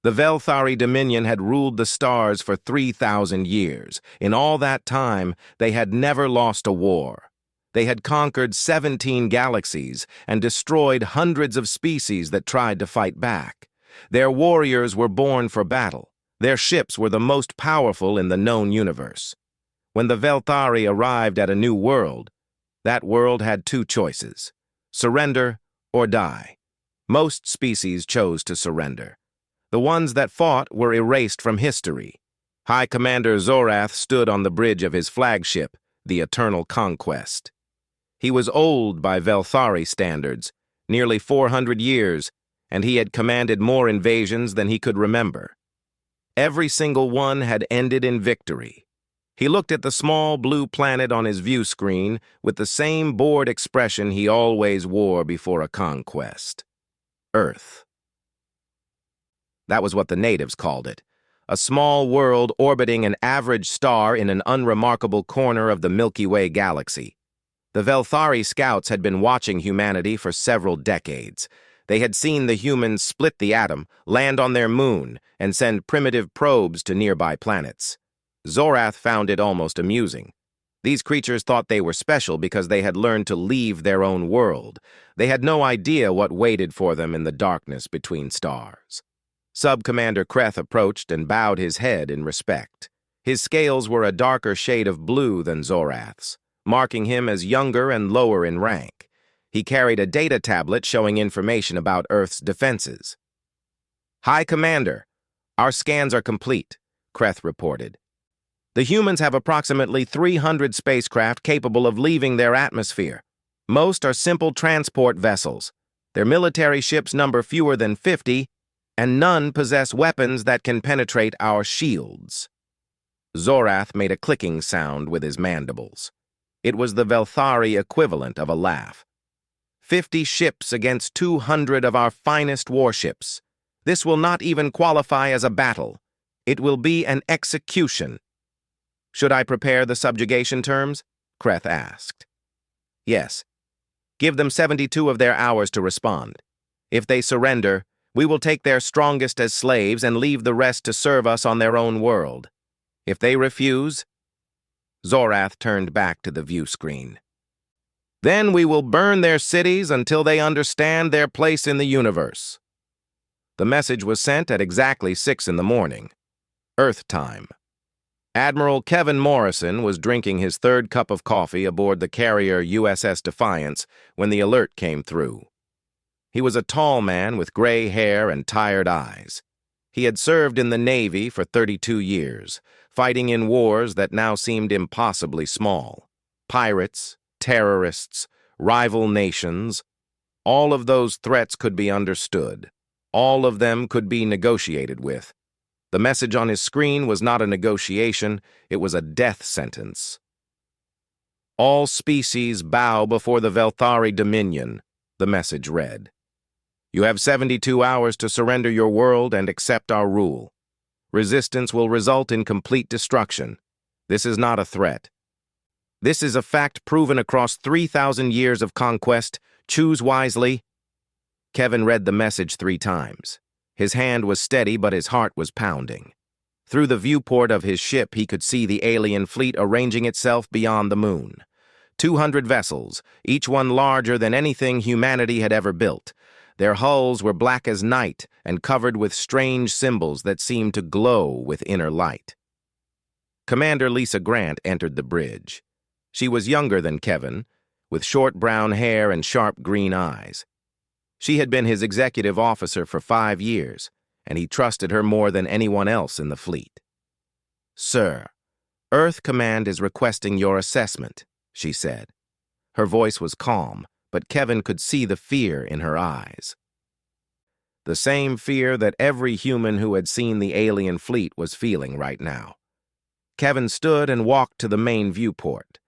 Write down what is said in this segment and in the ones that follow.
The Velthari Dominion had ruled the stars for 3,000 years. In all that time, they had never lost a war. They had conquered 17 galaxies and destroyed hundreds of species that tried to fight back. Their warriors were born for battle. Their ships were the most powerful in the known universe. When the Velthari arrived at a new world, that world had two choices: surrender or die. Most species chose to surrender. The ones that fought were erased from history. High Commander Zorath stood on the bridge of his flagship, the Eternal Conquest. He was old by Velthari standards, nearly 400 years, and he had commanded more invasions than he could remember. Every single one had ended in victory. He looked at the small blue planet on his view screen with the same bored expression he always wore before a conquest. Earth. That was what the natives called it. A small world orbiting an average star in an unremarkable corner of the Milky Way galaxy. The Velthari scouts had been watching humanity for several decades. They had seen the humans split the atom, land on their moon, and send primitive probes to nearby planets. Zorath found it almost amusing. These creatures thought they were special because they had learned to leave their own world. They had no idea what waited for them in the darkness between stars. Sub-Commander Kreth approached and bowed his head in respect. His scales were a darker shade of blue than Zorath's, marking him as younger and lower in rank. He carried a data tablet showing information about Earth's defenses. "High Commander, our scans are complete," Kreth reported. "The humans have approximately 300 spacecraft capable of leaving their atmosphere. Most are simple transport vessels. Their military ships number fewer than 50, and none possess weapons that can penetrate our shields." Zorath made a clicking sound with his mandibles. It was the Velthari equivalent of a laugh. 50 ships against 200 of our finest warships. This will not even qualify as a battle. It will be an execution. "Should I prepare the subjugation terms?" Kreth asked. "Yes. Give them 72 of their hours to respond. If they surrender, we will take their strongest as slaves and leave the rest to serve us on their own world. If they refuse..." Zorath turned back to the view screen. "Then we will burn their cities until they understand their place in the universe." The message was sent at exactly 6 in the morning, Earth time. Admiral Kevin Morrison was drinking his third cup of coffee aboard the carrier USS Defiance when the alert came through. He was a tall man with gray hair and tired eyes. He had served in the Navy for 32 years, fighting in wars that now seemed impossibly small. Pirates, terrorists, rival nations, all of those threats could be understood. All of them could be negotiated with. The message on his screen was not a negotiation, it was a death sentence. "All species bow before the Velthari Dominion," the message read. "You have 72 hours to surrender your world and accept our rule. Resistance will result in complete destruction. This is not a threat. This is a fact proven across 3,000 years of conquest. Choose wisely." Kevin read the message 3 times. His hand was steady, but his heart was pounding. Through the viewport of his ship, he could see the alien fleet arranging itself beyond the moon. 200 vessels, each one larger than anything humanity had ever built. Their hulls were black as night and covered with strange symbols that seemed to glow with inner light. Commander Lisa Grant entered the bridge. She was younger than Kevin, with short brown hair and sharp green eyes. She had been his executive officer for 5 years, and he trusted her more than anyone else in the fleet. "Sir, Earth Command is requesting your assessment," she said. Her voice was calm, but Kevin could see the fear in her eyes. The same fear that every human who had seen the alien fleet was feeling right now. Kevin stood and walked to the main viewport.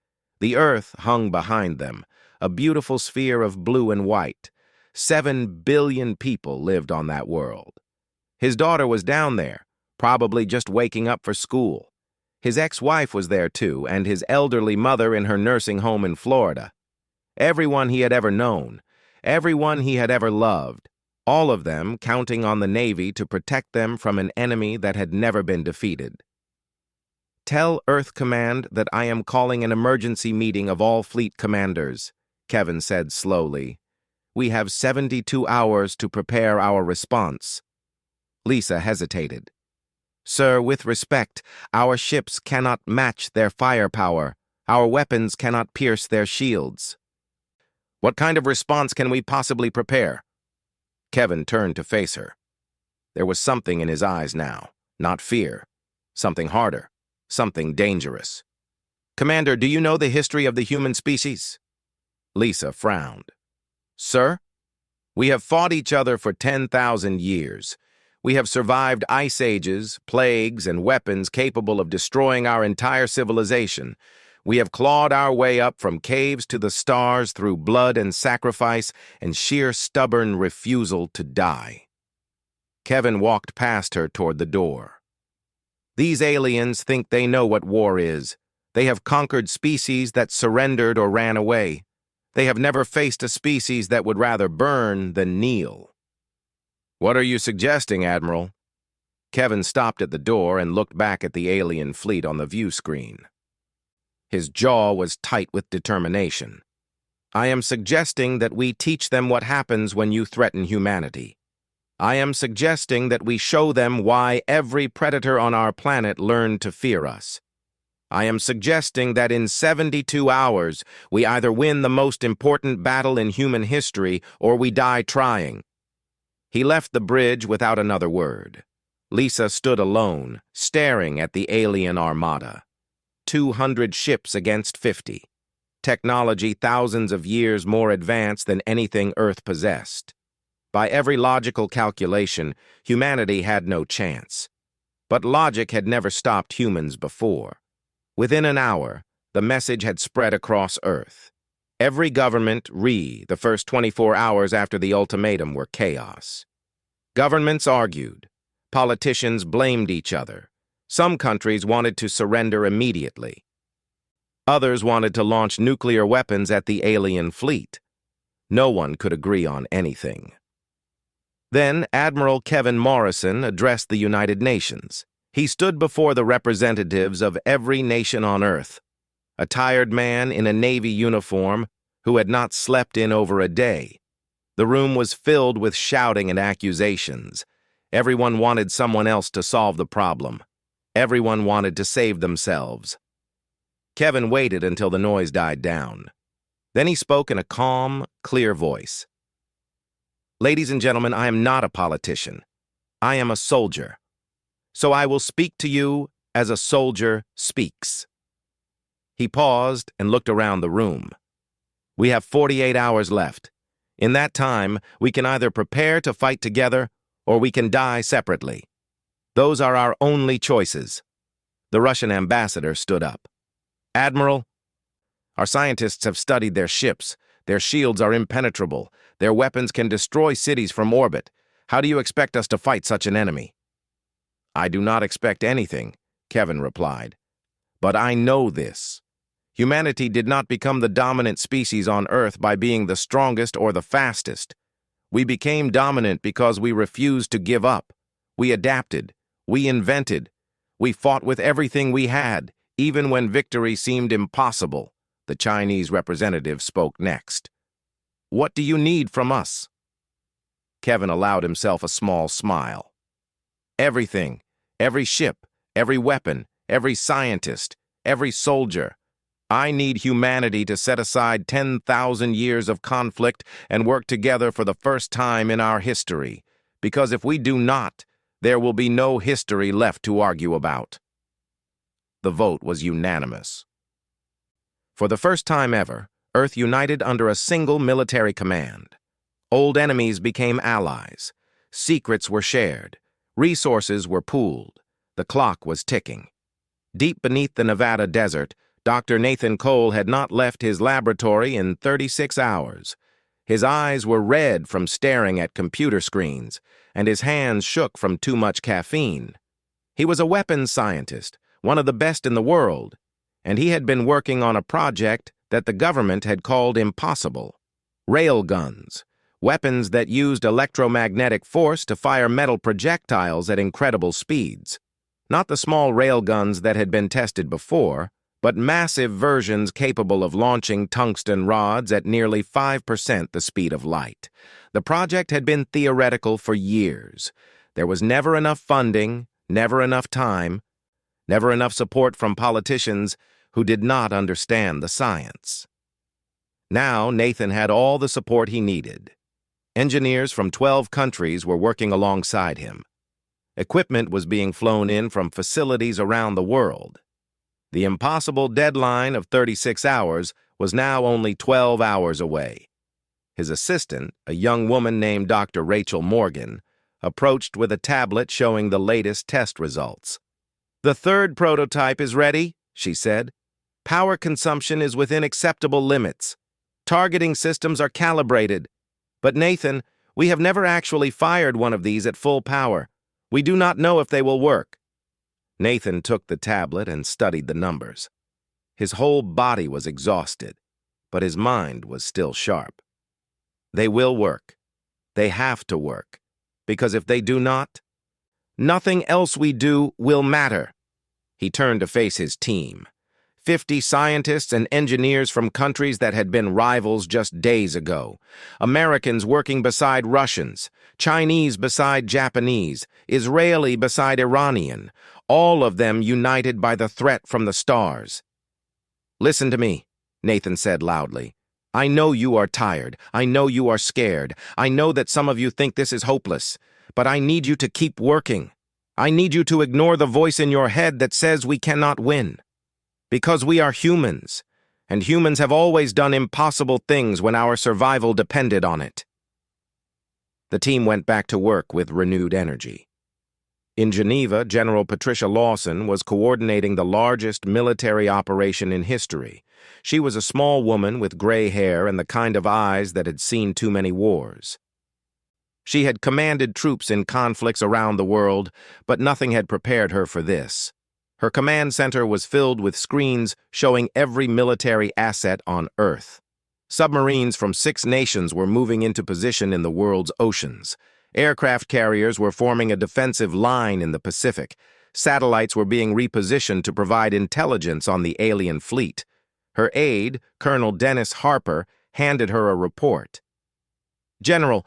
The Earth hung behind them, a beautiful sphere of blue and white. 7 billion people lived on that world. His daughter was down there, probably just waking up for school. His ex-wife was there too, and his elderly mother in her nursing home in Florida. Everyone he had ever known, everyone he had ever loved, all of them counting on the Navy to protect them from an enemy that had never been defeated. "Tell Earth Command that I am calling an emergency meeting of all fleet commanders," Kevin said slowly. "We have 72 hours to prepare our response." Lisa hesitated. "Sir, with respect, our ships cannot match their firepower. Our weapons cannot pierce their shields." "What kind of response can we possibly prepare?" Kevin turned to face her. There was something in his eyes now, not fear. Something harder, something dangerous. "Commander, do you know the history of the human species?" Lisa frowned. "Sir, we have fought each other for 10,000 years. We have survived ice ages, plagues, and weapons capable of destroying our entire civilization. We have clawed our way up from caves to the stars through blood and sacrifice and sheer stubborn refusal to die." Kevin walked past her toward the door. "These aliens think they know what war is. They have conquered species that surrendered or ran away. They have never faced a species that would rather burn than kneel." "What are you suggesting, Admiral?" Kevin stopped at the door and looked back at the alien fleet on the view screen. His jaw was tight with determination. "I am suggesting that we teach them what happens when you threaten humanity. I am suggesting that we show them why every predator on our planet learned to fear us. I am suggesting that in 72 hours, we either win the most important battle in human history or we die trying." He left the bridge without another word. Lisa stood alone, staring at the alien armada. 200 ships against 50. Technology thousands of years more advanced than anything Earth possessed. By every logical calculation, humanity had no chance. But logic had never stopped humans before. Within an hour, the message had spread across Earth. Every government, the first 24 hours after the ultimatum were chaos. Governments argued. Politicians blamed each other. Some countries wanted to surrender immediately. Others wanted to launch nuclear weapons at the alien fleet. No one could agree on anything. Then Admiral Kevin Morrison addressed the United Nations. He stood before the representatives of every nation on Earth. A tired man in a Navy uniform who had not slept in over a day. The room was filled with shouting and accusations. Everyone wanted someone else to solve the problem. Everyone wanted to save themselves. Kevin waited until the noise died down. Then he spoke in a calm, clear voice. "Ladies and gentlemen, I am not a politician. I am a soldier. So I will speak to you as a soldier speaks." He paused and looked around the room. "We have 48 hours left. In that time, we can either prepare to fight together or we can die separately. Those are our only choices." The Russian ambassador stood up. "Admiral, our scientists have studied their ships. Their shields are impenetrable. Their weapons can destroy cities from orbit. How do you expect us to fight such an enemy?" "I do not expect anything," Kevin replied. "But I know this. Humanity did not become the dominant species on Earth by being the strongest or the fastest. We became dominant because we refused to give up. We adapted. We invented. We fought with everything we had, even when victory seemed impossible." The Chinese representative spoke next. "What do you need from us?" Kevin allowed himself a small smile. "Everything. Every ship, every weapon, every scientist, every soldier. I need humanity to set aside 10,000 years of conflict and work together for the first time in our history. Because if we do not, there will be no history left to argue about." The vote was unanimous. For the first time ever, Earth united under a single military command. Old enemies became allies. Secrets were shared. Resources were pooled. The clock was ticking. Deep beneath the Nevada desert, Dr. Nathan Cole had not left his laboratory in 36 hours. His eyes were red from staring at computer screens, and his hands shook from too much caffeine. He was a weapons scientist, one of the best in the world, and he had been working on a project that the government had called impossible. Railguns, weapons that used electromagnetic force to fire metal projectiles at incredible speeds. Not the small railguns that had been tested before, but massive versions capable of launching tungsten rods at nearly 5% the speed of light. The project had been theoretical for years. There was never enough funding, never enough time, never enough support from politicians who did not understand the science. Now Nathan had all the support he needed. Engineers from 12 countries were working alongside him. Equipment was being flown in from facilities around the world. The impossible deadline of 36 hours was now only 12 hours away. His assistant, a young woman named Dr. Rachel Morgan, approached with a tablet showing the latest test results. "The third prototype is ready," she said. "Power consumption is within acceptable limits. Targeting systems are calibrated. But Nathan, we have never actually fired one of these at full power. We do not know if they will work." Nathan took the tablet and studied the numbers. His whole body was exhausted, but his mind was still sharp. They will work. They have to work. Because if they do not, nothing else we do will matter. He turned to face his team. 50 scientists and engineers from countries that had been rivals just days ago. Americans working beside Russians, Chinese beside Japanese, Israeli beside Iranian, all of them united by the threat from the stars. "Listen to me," Nathan said loudly. "I know you are tired. I know you are scared. I know that some of you think this is hopeless. But I need you to keep working. I need you to ignore the voice in your head that says we cannot win. Because we are humans, and humans have always done impossible things when our survival depended on it." The team went back to work with renewed energy. In Geneva, General Patricia Lawson was coordinating the largest military operation in history. She was a small woman with gray hair and the kind of eyes that had seen too many wars. She had commanded troops in conflicts around the world, but nothing had prepared her for this. Her command center was filled with screens showing every military asset on Earth. Submarines from 6 nations were moving into position in the world's oceans. Aircraft carriers were forming a defensive line in the Pacific. Satellites were being repositioned to provide intelligence on the alien fleet. Her aide, Colonel Dennis Harper, handed her a report. "General,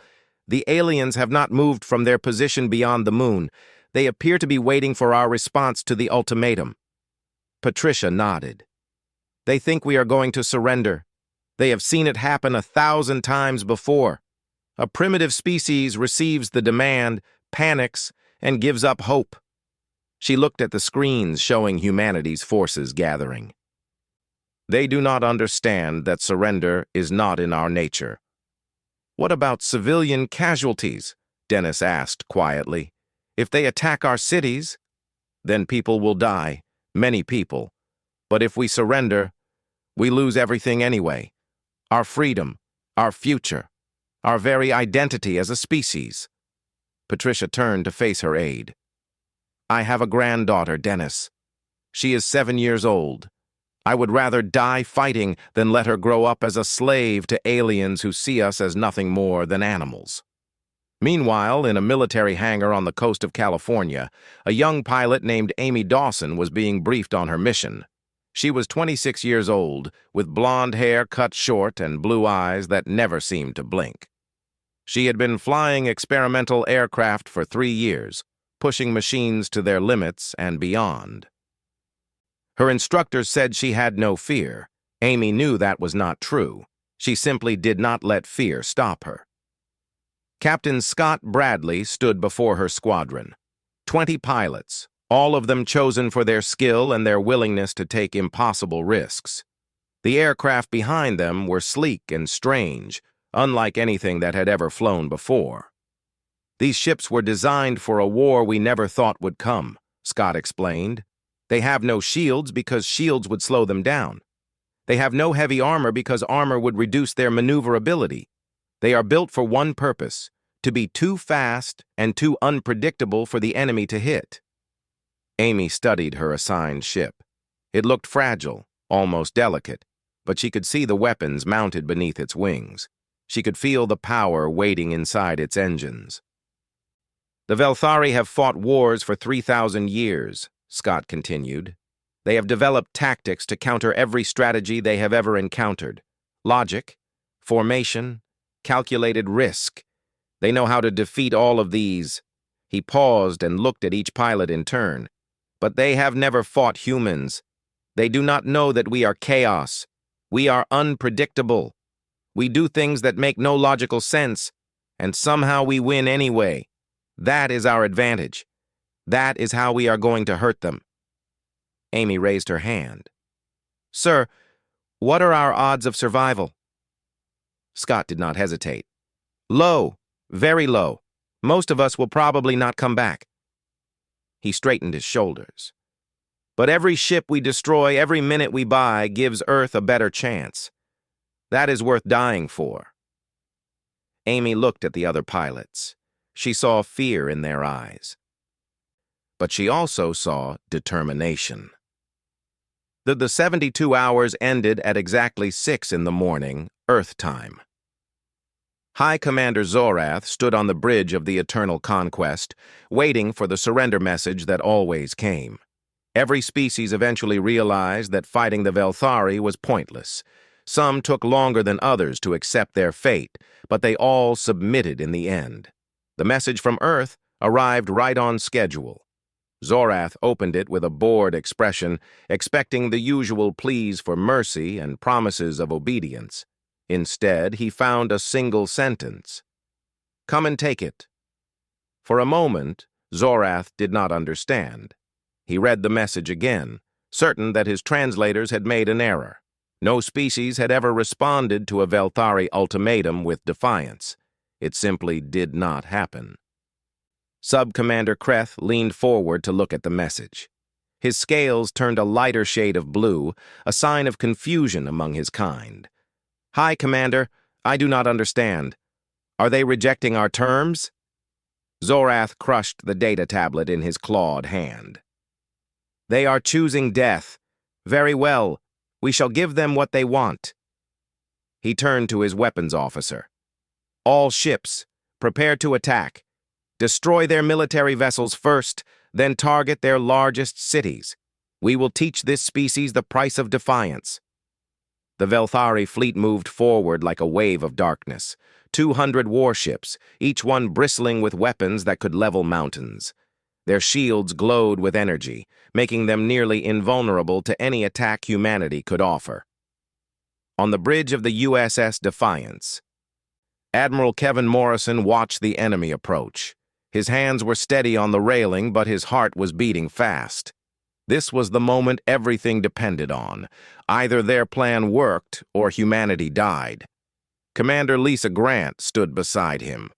the aliens have not moved from their position beyond the moon. They appear to be waiting for our response to the ultimatum." Patricia nodded. "They think we are going to surrender. They have seen it happen 1,000 times before. A primitive species receives the demand, panics, and gives up hope." She looked at the screens showing humanity's forces gathering. "They do not understand that surrender is not in our nature." "What about civilian casualties?" Dennis asked quietly. "If they attack our cities, then people will die, many people. But if we surrender, we lose everything anyway. Our freedom, our future, our very identity as a species." Patricia turned to face her aide. "I have a granddaughter, Dennis. She is 7 years old. I would rather die fighting than let her grow up as a slave to aliens who see us as nothing more than animals." Meanwhile, in a military hangar on the coast of California, a young pilot named Amy Dawson was being briefed on her mission. She was 26 years old, with blonde hair cut short and blue eyes that never seemed to blink. She had been flying experimental aircraft for 3 years, pushing machines to their limits and beyond. Her instructors said she had no fear. Amy knew that was not true. She simply did not let fear stop her. Captain Scott Bradley stood before her squadron. 20 pilots, all of them chosen for their skill and their willingness to take impossible risks. The aircraft behind them were sleek and strange, unlike anything that had ever flown before. "These ships were designed for a war we never thought would come," Scott explained. "They have no shields because shields would slow them down. They have no heavy armor because armor would reduce their maneuverability. They are built for one purpose: to be too fast and too unpredictable for the enemy to hit." Amy studied her assigned ship. It looked fragile, almost delicate, but she could see the weapons mounted beneath its wings. She could feel the power waiting inside its engines. "The Velthari have fought wars for 3,000 years," Scott continued. "They have developed tactics to counter every strategy they have ever encountered. Logic, formation, calculated risk. They know how to defeat all of these." He paused and looked at each pilot in turn. "But they have never fought humans. They do not know that we are chaos. We are unpredictable. We do things that make no logical sense, and somehow we win anyway. That is our advantage. That is how we are going to hurt them." Amy raised her hand. "Sir, what are our odds of survival?" Scott did not hesitate. "Low, very low. Most of us will probably not come back." He straightened his shoulders. "But every ship we destroy, every minute we buy, gives Earth a better chance. That is worth dying for." Amy looked at the other pilots. She saw fear in their eyes. But she also saw determination. The 72 hours ended at exactly 6 in the morning, Earth time. High Commander Zorath stood on the bridge of the Eternal Conquest, waiting for the surrender message that always came. Every species eventually realized that fighting the Velthari was pointless. Some took longer than others to accept their fate, but they all submitted in the end. The message from Earth arrived right on schedule. Zorath opened it with a bored expression, expecting the usual pleas for mercy and promises of obedience. Instead, he found a single sentence. "Come and take it." For a moment, Zorath did not understand. He read the message again, certain that his translators had made an error. No species had ever responded to a Velthari ultimatum with defiance. It simply did not happen. Sub-Commander Kreth leaned forward to look at the message. His scales turned a lighter shade of blue, a sign of confusion among his kind. "Hi, Commander. I do not understand. Are they rejecting our terms?" Zorath crushed the data tablet in his clawed hand. "They are choosing death. Very well. We shall give them what they want." He turned to his weapons officer. "All ships, prepare to attack. Destroy their military vessels first, then target their largest cities. We will teach this species the price of defiance." The Velthari fleet moved forward like a wave of darkness. 200 warships, each one bristling with weapons that could level mountains. Their shields glowed with energy, making them nearly invulnerable to any attack humanity could offer. On the bridge of the USS Defiance, Admiral Kevin Morrison watched the enemy approach. His hands were steady on the railing, but his heart was beating fast. This was the moment everything depended on. Either their plan worked or humanity died. Commander Lisa Grant stood beside him.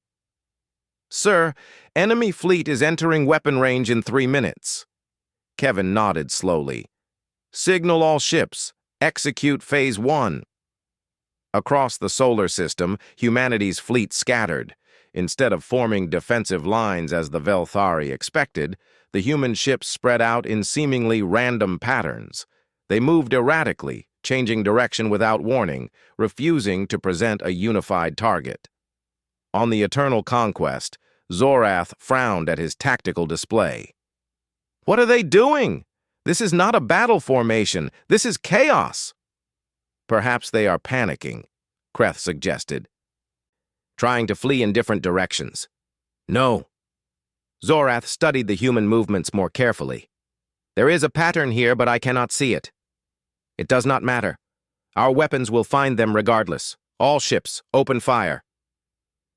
"Sir, enemy fleet is entering weapon range in 3 minutes." Kevin nodded slowly. "Signal all ships. Execute Phase 1. Across the solar system, humanity's fleet scattered. Instead of forming defensive lines as the Velthari expected, the human ships spread out in seemingly random patterns. They moved erratically, changing direction without warning, refusing to present a unified target. On the Eternal Conquest, Zorath frowned at his tactical display. "What are they doing? This is not a battle formation. This is chaos." "Perhaps they are panicking," Kreth suggested. "Trying to flee in different directions." "No." Zorath studied the human movements more carefully. "There is a pattern here, but I cannot see it. It does not matter. Our weapons will find them regardless. All ships, open fire."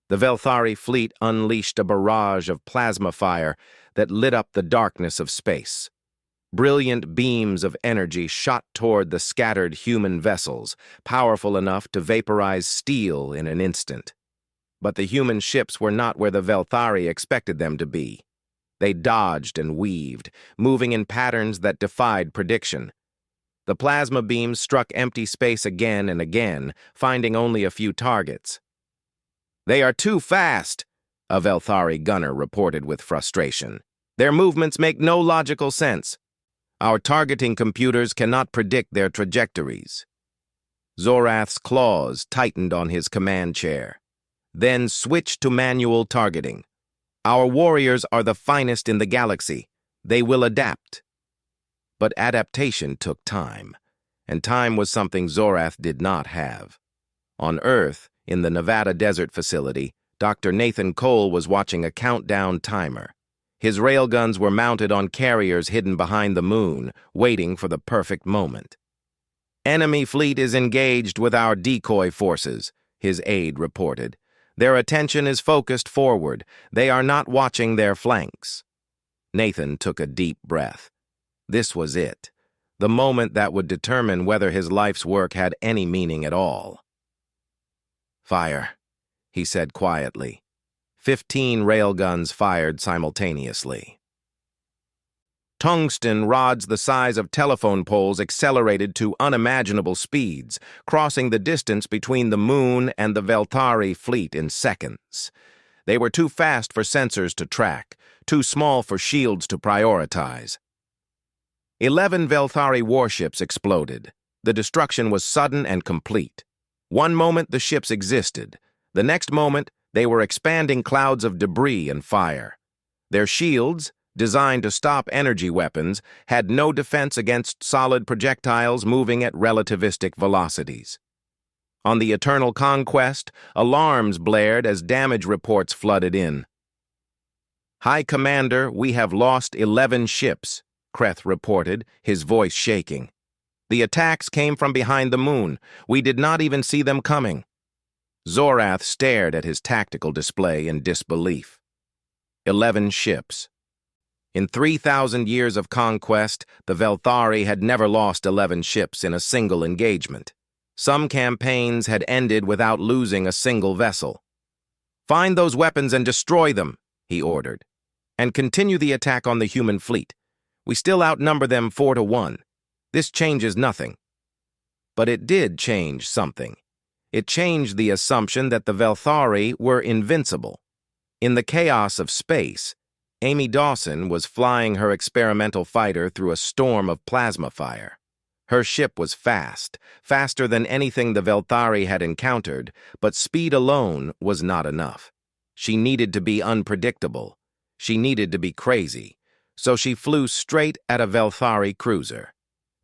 The Velthari fleet unleashed a barrage of plasma fire that lit up the darkness of space. Brilliant beams of energy shot toward the scattered human vessels, powerful enough to vaporize steel in an instant. But the human ships were not where the Velthari expected them to be. They dodged and weaved, moving in patterns that defied prediction. The plasma beams struck empty space again and again, finding only a few targets. "They are too fast," a Velthari gunner reported with frustration. "Their movements make no logical sense. Our targeting computers cannot predict their trajectories." Zorath's claws tightened on his command chair. Then switch to manual targeting. Our warriors are the finest in the galaxy. They will adapt. But adaptation took time, and time was something Zorath did not have. On Earth, in the Nevada Desert facility, Dr. Nathan Cole was watching a countdown timer. His railguns were mounted on carriers hidden behind the moon, waiting for the perfect moment. "Enemy fleet is engaged with our decoy forces," his aide reported. "Their attention is focused forward. They are not watching their flanks." Nathan took a deep breath. This was it, the moment that would determine whether his life's work had any meaning at all. "Fire," he said quietly. 15 railguns fired simultaneously. Tungsten rods the size of telephone poles accelerated to unimaginable speeds, crossing the distance between the moon and the Velthari fleet in seconds. They were too fast for sensors to track, too small for shields to prioritize. 11 Velthari warships exploded. The destruction was sudden and complete. One moment the ships existed. The next moment they were expanding clouds of debris and fire. Their shields, designed to stop energy weapons, had no defense against solid projectiles moving at relativistic velocities. On the Eternal Conquest, alarms blared as damage reports flooded in. "High Commander, we have lost 11 ships," Kreth reported, his voice shaking. "The attacks came from behind the moon. We did not even see them coming." Zorath stared at his tactical display in disbelief. 11 ships. In 3,000 years of conquest, the Velthari had never lost 11 ships in a single engagement. Some campaigns had ended without losing a single vessel. "Find those weapons and destroy them," he ordered. "And continue the attack on the human fleet. We still outnumber them 4-1. This changes nothing." But it did change something. It changed the assumption that the Velthari were invincible. In the chaos of space, Amy Dawson was flying her experimental fighter through a storm of plasma fire. Her ship was fast, faster than anything the Velthari had encountered, but speed alone was not enough. She needed to be unpredictable. She needed to be crazy. So she flew straight at a Velthari cruiser.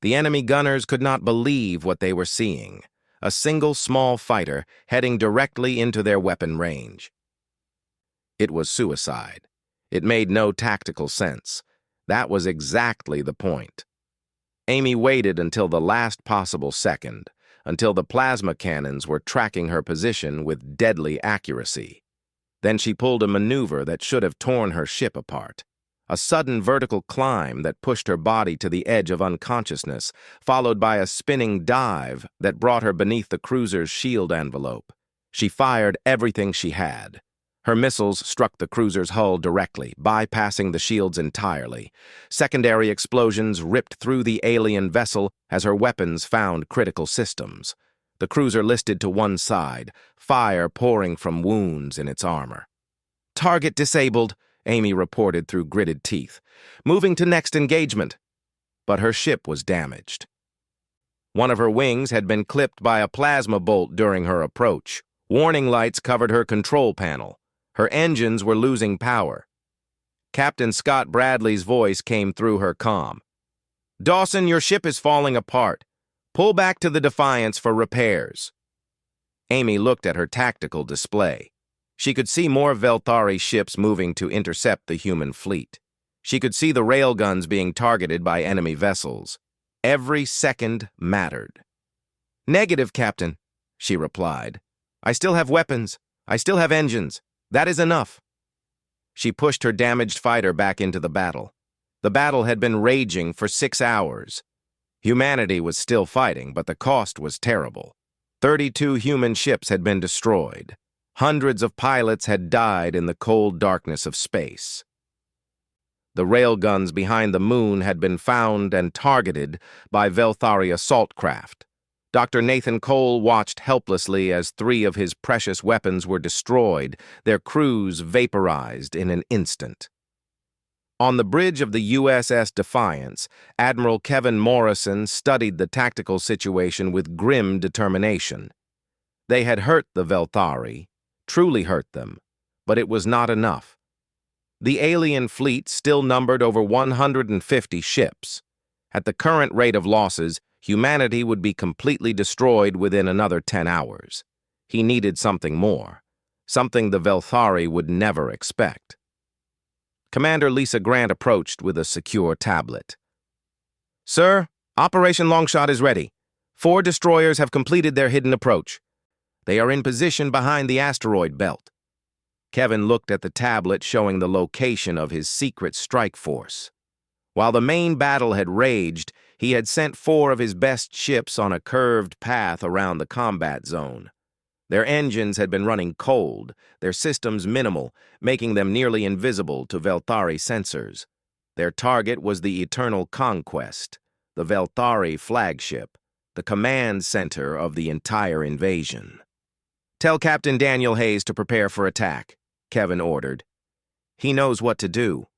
The enemy gunners could not believe what they were seeing. A single small fighter heading directly into their weapon range. It was suicide. It made no tactical sense. That was exactly the point. Amy waited until the last possible second, until the plasma cannons were tracking her position with deadly accuracy. Then she pulled a maneuver that should have torn her ship apart. A sudden vertical climb that pushed her body to the edge of unconsciousness, followed by a spinning dive that brought her beneath the cruiser's shield envelope. She fired everything she had. Her missiles struck the cruiser's hull directly, bypassing the shields entirely. Secondary explosions ripped through the alien vessel as her weapons found critical systems. The cruiser listed to one side, fire pouring from wounds in its armor. "Target disabled," Amy reported through gritted teeth. "Moving to next engagement." But her ship was damaged. One of her wings had been clipped by a plasma bolt during her approach. Warning lights covered her control panel. Her engines were losing power. Captain Scott Bradley's voice came through her comm. "Dawson, your ship is falling apart. Pull back to the Defiance for repairs." Amy looked at her tactical display. She could see more Velthari ships moving to intercept the human fleet. She could see the railguns being targeted by enemy vessels. Every second mattered. "Negative, Captain," she replied. "I still have weapons. I still have engines. That is enough." She pushed her damaged fighter back into the battle. The battle had been raging for 6 hours. Humanity was still fighting, but the cost was terrible. 32 human ships had been destroyed. Hundreds of pilots had died in the cold darkness of space. The railguns behind the moon had been found and targeted by Velthari assault craft. Dr. Nathan Cole watched helplessly as 3 of his precious weapons were destroyed, their crews vaporized in an instant. On the bridge of the USS Defiance, Admiral Kevin Morrison studied the tactical situation with grim determination. They had hurt the Velthari, truly hurt them, but it was not enough. The alien fleet still numbered over 150 ships. At the current rate of losses, humanity would be completely destroyed within another 10 hours. He needed something more, something the Velthari would never expect. Commander Lisa Grant approached with a secure tablet. "Sir, Operation Longshot is ready. 4 destroyers have completed their hidden approach. They are in position behind the asteroid belt." Kevin looked at the tablet showing the location of his secret strike force. While the main battle had raged, he had sent 4 of his best ships on a curved path around the combat zone. Their engines had been running cold, their systems minimal, making them nearly invisible to Velthari sensors. Their target was the Eternal Conquest, the Velthari flagship, the command center of the entire invasion. "Tell Captain Daniel Hayes to prepare for attack," Kevin ordered. "He knows what to do."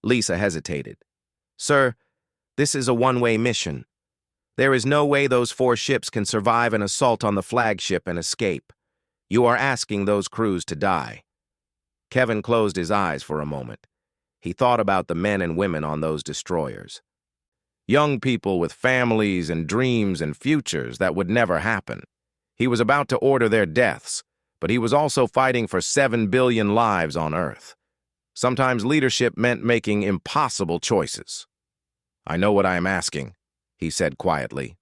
Lisa hesitated. "Sir, this is a one-way mission. There is no way those 4 ships can survive an assault on the flagship and escape. You are asking those crews to die." Kevin closed his eyes for a moment. He thought about the men and women on those destroyers. Young people with families and dreams and futures that would never happen. He was about to order their deaths, but he was also fighting for 7 billion lives on Earth. Sometimes leadership meant making impossible choices. "I know what I am asking," he said quietly.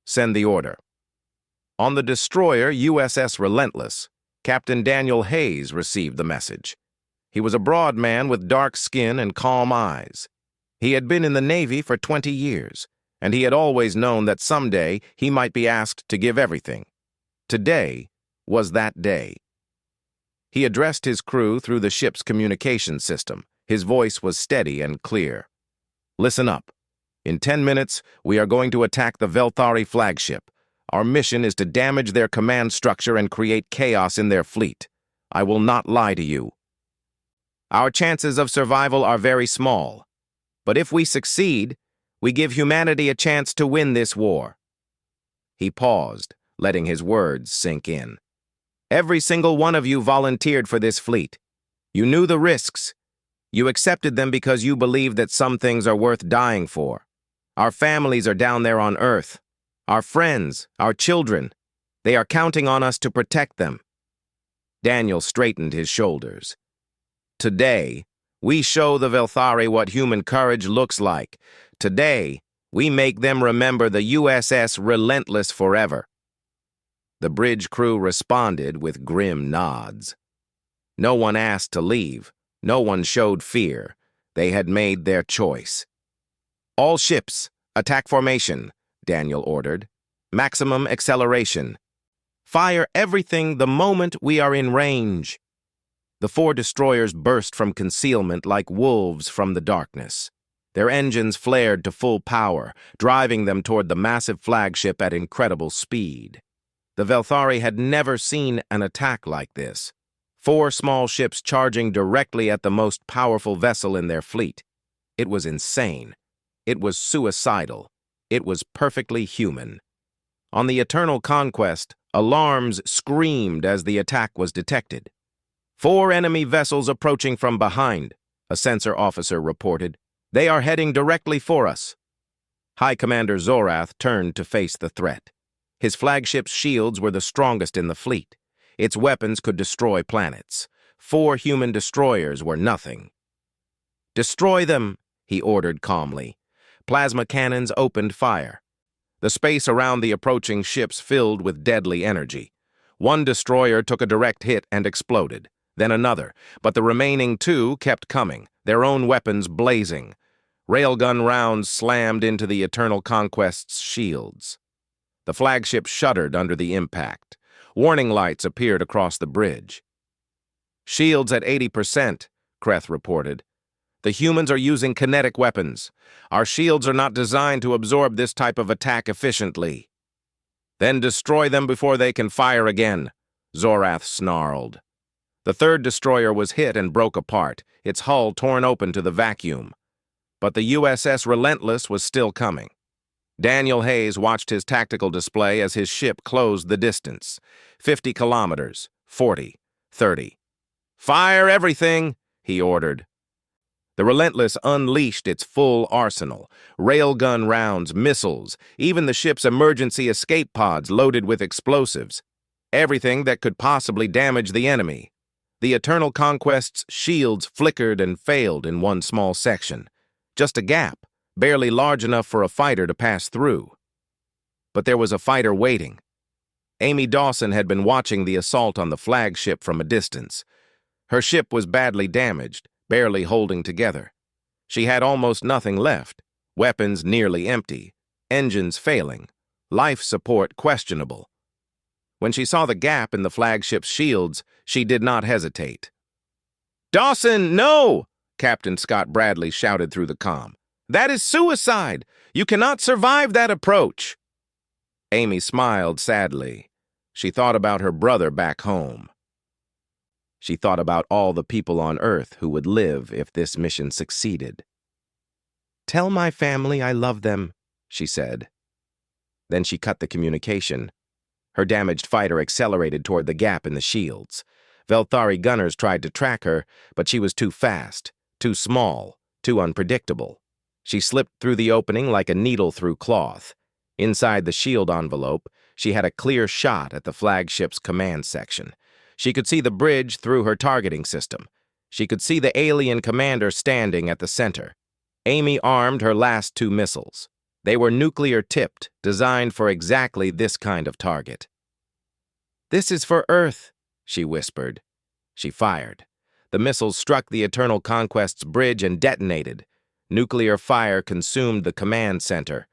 "Send the order." On the destroyer USS Relentless, Captain Daniel Hayes received the message. He was a broad man with dark skin and calm eyes. He had been in the Navy for 20 years, and he had always known that someday he might be asked to give everything. Today was that day. He addressed his crew through the ship's communication system. His voice was steady and clear. "Listen up. In 10 minutes, we are going to attack the Velthari flagship. Our mission is to damage their command structure and create chaos in their fleet. I will not lie to you. Our chances of survival are very small. But if we succeed, we give humanity a chance to win this war." He paused, letting his words sink in. "Every single one of you volunteered for this fleet. You knew the risks. You accepted them because you believed that some things are worth dying for. Our families are down there on Earth. Our friends, our children. They are counting on us to protect them." Daniel straightened his shoulders. "Today, we show the Velthari what human courage looks like. Today, we make them remember the USS Relentless forever." The bridge crew responded with grim nods. No one asked to leave. No one showed fear. They had made their choice. "All ships, attack formation," Daniel ordered. "Maximum acceleration. Fire everything the moment we are in range." The 4 destroyers burst from concealment like wolves from the darkness. Their engines flared to full power, driving them toward the massive flagship at incredible speed. The Velthari had never seen an attack like this. 4 small ships charging directly at the most powerful vessel in their fleet. It was insane. It was suicidal. It was perfectly human. On the Eternal Conquest, alarms screamed as the attack was detected. 4 enemy vessels approaching from behind, a sensor officer reported. "They are heading directly for us." High Commander Zorath turned to face the threat. His flagship's shields were the strongest in the fleet. Its weapons could destroy planets. 4 human destroyers were nothing. "Destroy them," he ordered calmly. Plasma cannons opened fire. The space around the approaching ships filled with deadly energy. 1 destroyer took a direct hit and exploded, then another, but the remaining 2 kept coming, their own weapons blazing. Railgun rounds slammed into the Eternal Conquest's shields. The flagship shuddered under the impact. Warning lights appeared across the bridge. "Shields at 80%, Kreth reported. "The humans are using kinetic weapons. Our shields are not designed to absorb this type of attack efficiently." "Then destroy them before they can fire again," Zorath snarled. The 3rd destroyer was hit and broke apart, its hull torn open to the vacuum. But the USS Relentless was still coming. Daniel Hayes watched his tactical display as his ship closed the distance. 50 kilometers, 40, 30. "Fire everything," he ordered. The Relentless unleashed its full arsenal, railgun rounds, missiles, even the ship's emergency escape pods loaded with explosives. Everything that could possibly damage the enemy. The Eternal Conquest's shields flickered and failed in one small section. Just a gap, barely large enough for a fighter to pass through. But there was a fighter waiting. Amy Dawson had been watching the assault on the flagship from a distance. Her ship was badly damaged, barely holding together. She had almost nothing left, weapons nearly empty, engines failing, life support questionable. When she saw the gap in the flagship's shields, she did not hesitate. "Dawson, no!" Captain Scott Bradley shouted through the comm. "That is suicide! You cannot survive that approach!" Amy smiled sadly. She thought about her brother back home. She thought about all the people on Earth who would live if this mission succeeded. "Tell my family I love them," she said. Then she cut the communication. Her damaged fighter accelerated toward the gap in the shields. Velthari gunners tried to track her, but she was too fast, too small, too unpredictable. She slipped through the opening like a needle through cloth. Inside the shield envelope, she had a clear shot at the flagship's command section. She could see the bridge through her targeting system. She could see the alien commander standing at the center. Amy armed her last two missiles. They were nuclear-tipped, designed for exactly this kind of target. "This is for Earth," she whispered. She fired. The missiles struck the Eternal Conquest's bridge and detonated. Nuclear fire consumed the command center,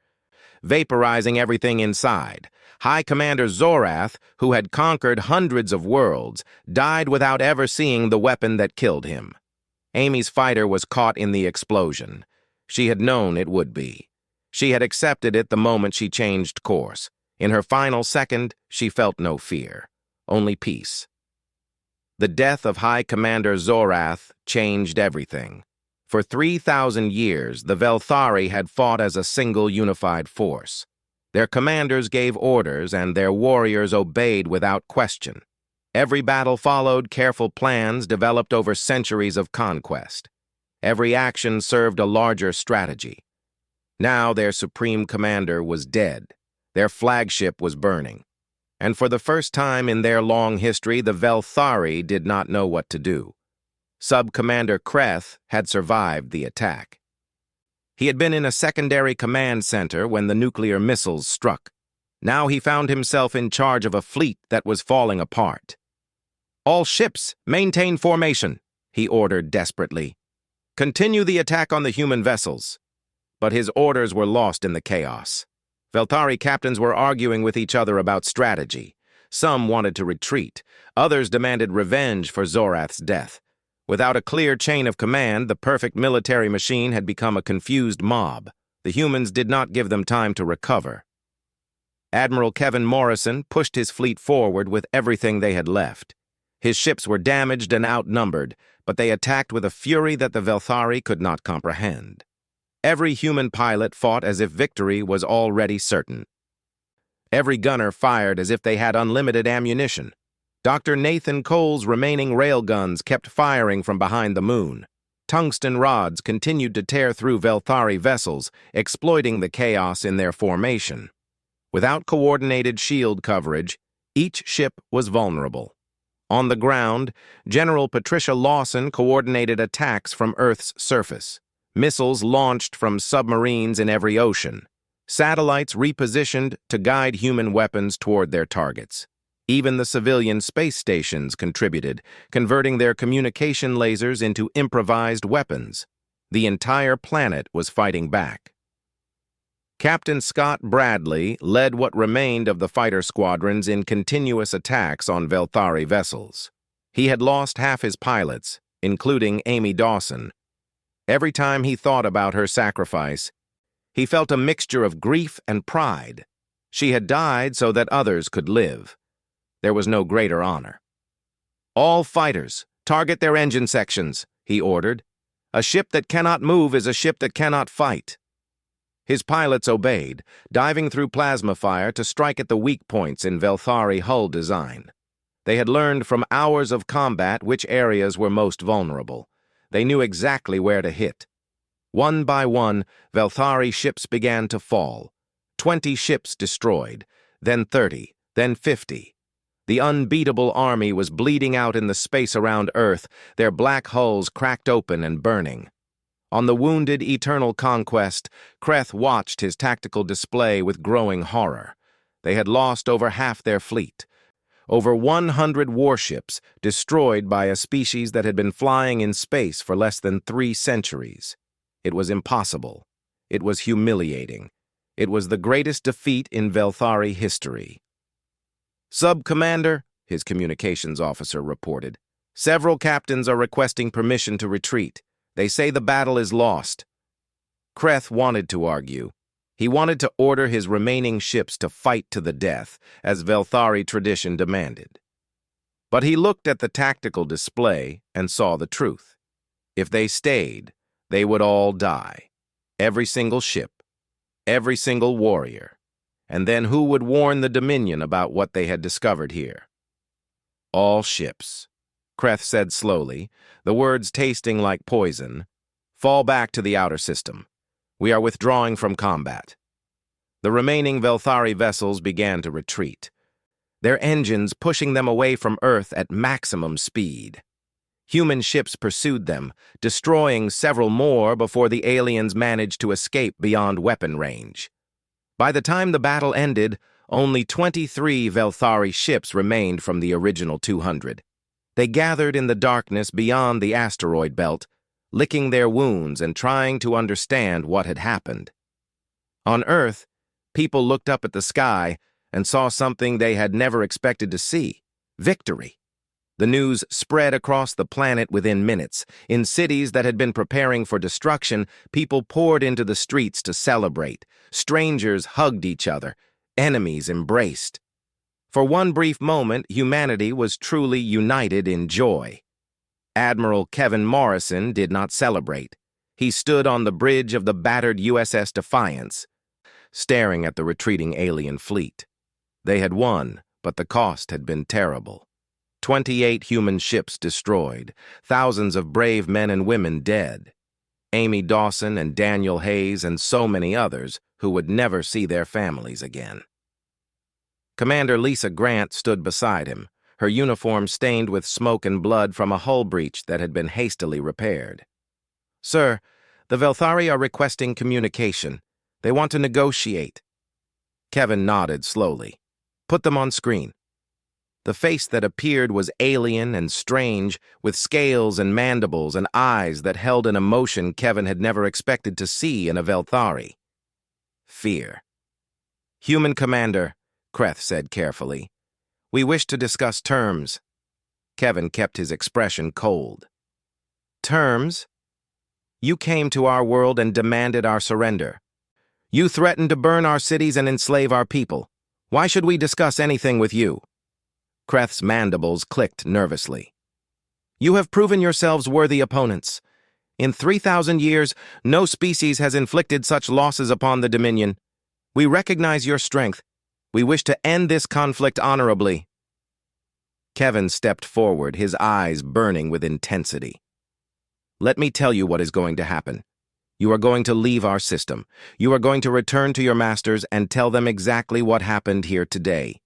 vaporizing everything inside. High Commander Zorath, who had conquered hundreds of worlds, died without ever seeing the weapon that killed him. Amy's fighter was caught in the explosion. She had known it would be. She had accepted it the moment she changed course. In her final second, she felt no fear, only peace. The death of High Commander Zorath changed everything. For 3,000 years, the Velthari had fought as a single unified force. Their commanders gave orders, and their warriors obeyed without question. Every battle followed careful plans developed over centuries of conquest. Every action served a larger strategy. Now their supreme commander was dead. Their flagship was burning. And for the first time in their long history, the Velthari did not know what to do. Sub-Commander Kreth had survived the attack. He had been in a secondary command center when the nuclear missiles struck. Now he found himself in charge of a fleet that was falling apart. "All ships, maintain formation," he ordered desperately. "Continue the attack on the human vessels." But his orders were lost in the chaos. Velthari captains were arguing with each other about strategy. Some wanted to retreat. Others demanded revenge for Zorath's death. Without a clear chain of command, the perfect military machine had become a confused mob. The humans did not give them time to recover. Admiral Kevin Morrison pushed his fleet forward with everything they had left. His ships were damaged and outnumbered, but they attacked with a fury that the Velthari could not comprehend. Every human pilot fought as if victory was already certain. Every gunner fired as if they had unlimited ammunition. Dr. Nathan Cole's remaining railguns kept firing from behind the moon. Tungsten rods continued to tear through Velthari vessels, exploiting the chaos in their formation. Without coordinated shield coverage, each ship was vulnerable. On the ground, General Patricia Lawson coordinated attacks from Earth's surface. Missiles launched from submarines in every ocean. Satellites repositioned to guide human weapons toward their targets. Even the civilian space stations contributed, converting their communication lasers into improvised weapons. The entire planet was fighting back. Captain Scott Bradley led what remained of the fighter squadrons in continuous attacks on Velthari vessels. He had lost half his pilots, including Amy Dawson. Every time he thought about her sacrifice, he felt a mixture of grief and pride. She had died so that others could live. There was no greater honor. "All fighters, target their engine sections," he ordered. "A ship that cannot move is a ship that cannot fight." His pilots obeyed, diving through plasma fire to strike at the weak points in Velthari hull design. They had learned from hours of combat which areas were most vulnerable. They knew exactly where to hit. One by one, Velthari ships began to fall. 20 ships destroyed, then 30, then 50. The unbeatable army was bleeding out in the space around Earth, their black hulls cracked open and burning. On the wounded Eternal Conquest, Kreth watched his tactical display with growing horror. They had lost over half their fleet. Over 100 warships destroyed by a species that had been flying in space for less than 3 centuries. It was impossible. It was humiliating. It was the greatest defeat in Velthari history. "Sub-Commander," his communications officer reported, "several captains are requesting permission to retreat. They say the battle is lost." Kreth wanted to argue. He wanted to order his remaining ships to fight to the death, as Velthari tradition demanded. But he looked at the tactical display and saw the truth. If they stayed, they would all die. Every single ship, every single warrior. And then who would warn the Dominion about what they had discovered here? "All ships," Kreth said slowly, the words tasting like poison, "fall back to the outer system. We are withdrawing from combat." The remaining Velthari vessels began to retreat, their engines pushing them away from Earth at maximum speed. Human ships pursued them, destroying several more before the aliens managed to escape beyond weapon range. By the time the battle ended, only 23 Velthari ships remained from the original 200. They gathered in the darkness beyond the asteroid belt, licking their wounds and trying to understand what had happened. On Earth, people looked up at the sky and saw something they had never expected to see: victory. The news spread across the planet within minutes. In cities that had been preparing for destruction, people poured into the streets to celebrate. Strangers hugged each other. Enemies embraced. For one brief moment, humanity was truly united in joy. Admiral Kevin Morrison did not celebrate. He stood on the bridge of the battered USS Defiance, staring at the retreating alien fleet. They had won, but the cost had been terrible. 28 human ships destroyed, thousands of brave men and women dead. Amy Dawson and Daniel Hayes and so many others who would never see their families again. Commander Lisa Grant stood beside him, her uniform stained with smoke and blood from a hull breach that had been hastily repaired. "Sir, the Velthari are requesting communication. They want to negotiate." Kevin nodded slowly. "Put them on screen." The face that appeared was alien and strange, with scales and mandibles and eyes that held an emotion Kevin had never expected to see in a Velthari. Fear. "Human Commander," Kreth said carefully, "we wish to discuss terms." Kevin kept his expression cold. "Terms? You came to our world and demanded our surrender. You threatened to burn our cities and enslave our people. Why should we discuss anything with you?" Kreth's mandibles clicked nervously. "You have proven yourselves worthy opponents. In 3,000 years, no species has inflicted such losses upon the Dominion. We recognize your strength. We wish to end this conflict honorably." Kevin stepped forward, his eyes burning with intensity. "Let me tell you what is going to happen. You are going to leave our system. You are going to return to your masters and tell them exactly what happened here today.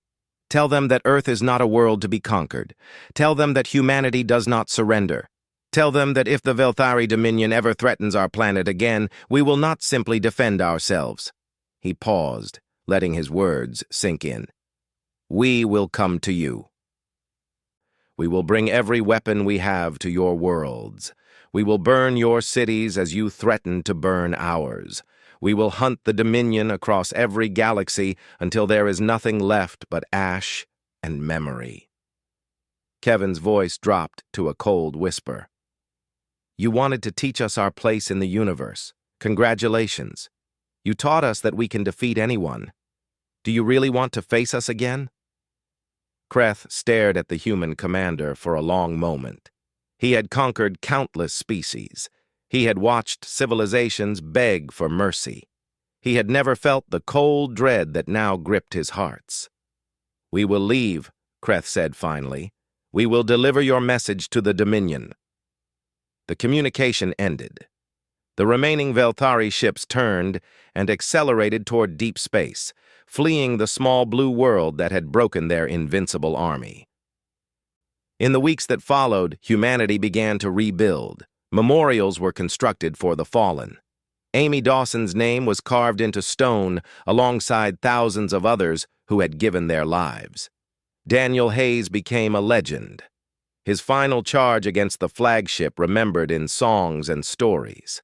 Tell them that Earth is not a world to be conquered. Tell them that humanity does not surrender. Tell them that if the Velthari Dominion ever threatens our planet again, we will not simply defend ourselves." He paused, letting his words sink in. "We will come to you. We will bring every weapon we have to your worlds. We will burn your cities as you threatened to burn ours. We will hunt the Dominion across every galaxy until there is nothing left but ash and memory." Kevin's voice dropped to a cold whisper. "You wanted to teach us our place in the universe. Congratulations. You taught us that we can defeat anyone. Do you really want to face us again?" Kreth stared at the human commander for a long moment. He had conquered countless species. He had watched civilizations beg for mercy. He had never felt the cold dread that now gripped his hearts. "We will leave," Kreth said finally. "We will deliver your message to the Dominion." The communication ended. The remaining Velthari ships turned and accelerated toward deep space, fleeing the small blue world that had broken their invincible army. In the weeks that followed, humanity began to rebuild. Memorials were constructed for the fallen. Amy Dawson's name was carved into stone alongside thousands of others who had given their lives. Daniel Hayes became a legend, his final charge against the flagship remembered in songs and stories.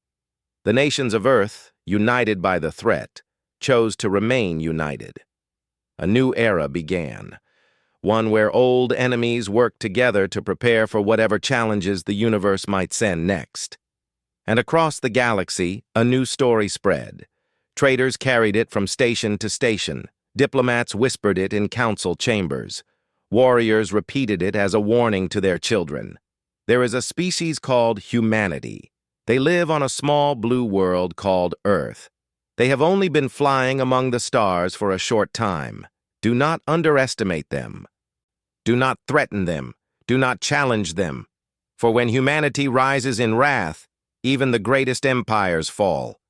The nations of Earth, united by the threat, chose to remain united. A new era began, one where old enemies worked together to prepare for whatever challenges the universe might send next. And across the galaxy, a new story spread. Traders carried it from station to station. Diplomats whispered it in council chambers. Warriors repeated it as a warning to their children. There is a species called humanity. They live on a small blue world called Earth. They have only been flying among the stars for a short time. Do not underestimate them. Do not threaten them. Do not challenge them. For when humanity rises in wrath, even the greatest empires fall.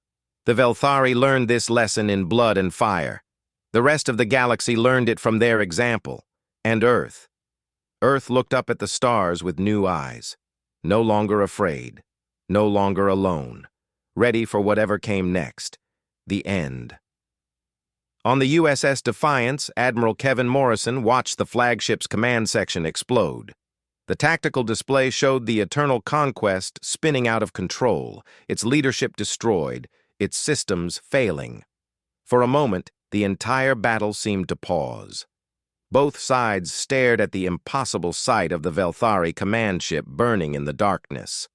The Velthari learned this lesson in blood and fire. The rest of the galaxy learned it from their example. And Earth. Earth looked up at the stars with new eyes. No longer afraid. No longer alone. Ready for whatever came next. The end. On the USS Defiance, Admiral Kevin Morrison watched the flagship's command section explode. The tactical display showed the Eternal Conquest spinning out of control, its leadership destroyed, its systems failing. For a moment, the entire battle seemed to pause. Both sides stared at the impossible sight of the Velthari command ship burning in the darkness.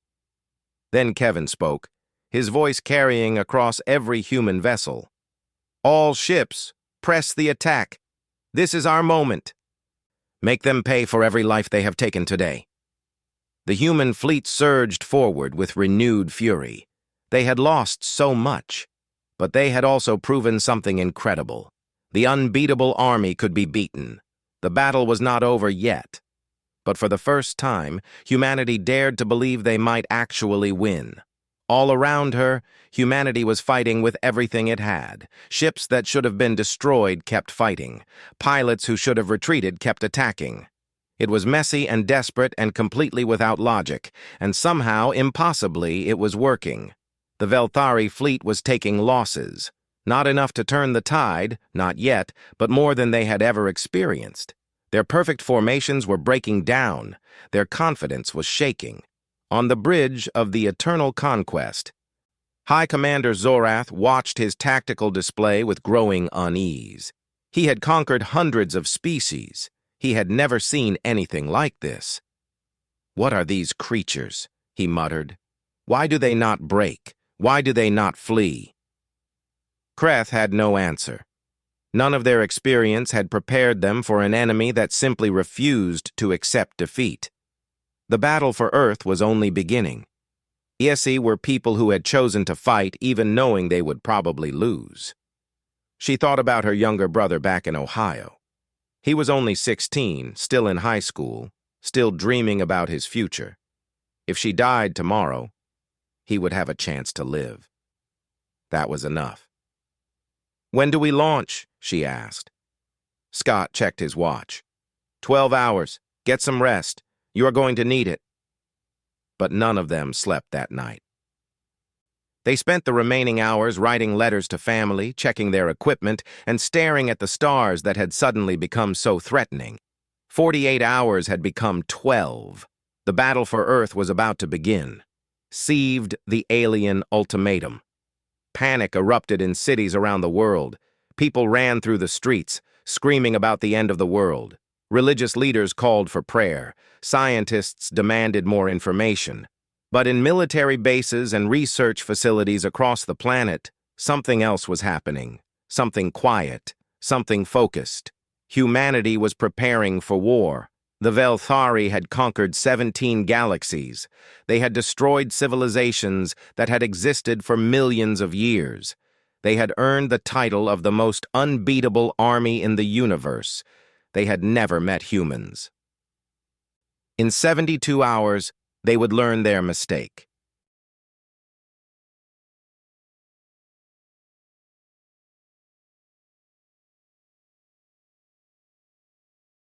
Then Kevin spoke, his voice carrying across every human vessel. "All ships, press the attack. This is our moment. Make them pay for every life they have taken today." The human fleet surged forward with renewed fury. They had lost so much, but they had also proven something incredible. The unbeatable army could be beaten. The battle was not over yet. But for the first time, humanity dared to believe they might actually win. All around her, humanity was fighting with everything it had. Ships that should have been destroyed kept fighting. Pilots who should have retreated kept attacking. It was messy and desperate and completely without logic, and somehow, impossibly, it was working. The Velthari fleet was taking losses. Not enough to turn the tide, not yet, but more than they had ever experienced. Their perfect formations were breaking down. Their confidence was shaking. On the bridge of the Eternal Conquest, High Commander Zorath watched his tactical display with growing unease. He had conquered hundreds of species. He had never seen anything like this. "What are these creatures?" he muttered. "Why do they not break? Why do they not flee?" Kreth had no answer. None of their experience had prepared them for an enemy that simply refused to accept defeat. The battle for Earth was only beginning. Isi were people who had chosen to fight even knowing they would probably lose. She thought about her younger brother back in Ohio. He was only 16, still in high school, still dreaming about his future. If she died tomorrow, he would have a chance to live. That was enough. "When do we launch?" she asked. Scott checked his watch. 12 hours. Get some rest. You are going to need it." But none of them slept that night. They spent the remaining hours writing letters to family, checking their equipment, and staring at the stars that had suddenly become so threatening. 48 hours had become 12. The battle for Earth was about to begin. Sieved the alien ultimatum. Panic erupted in cities around the world. People ran through the streets, screaming about the end of the world. Religious leaders called for prayer. Scientists demanded more information. But in military bases and research facilities across the planet, something else was happening. Something quiet. Something focused. Humanity was preparing for war. The Velthari had conquered 17 galaxies. They had destroyed civilizations that had existed for millions of years. They had earned the title of the most unbeatable army in the universe. They had never met humans. In 72 hours, they would learn their mistake.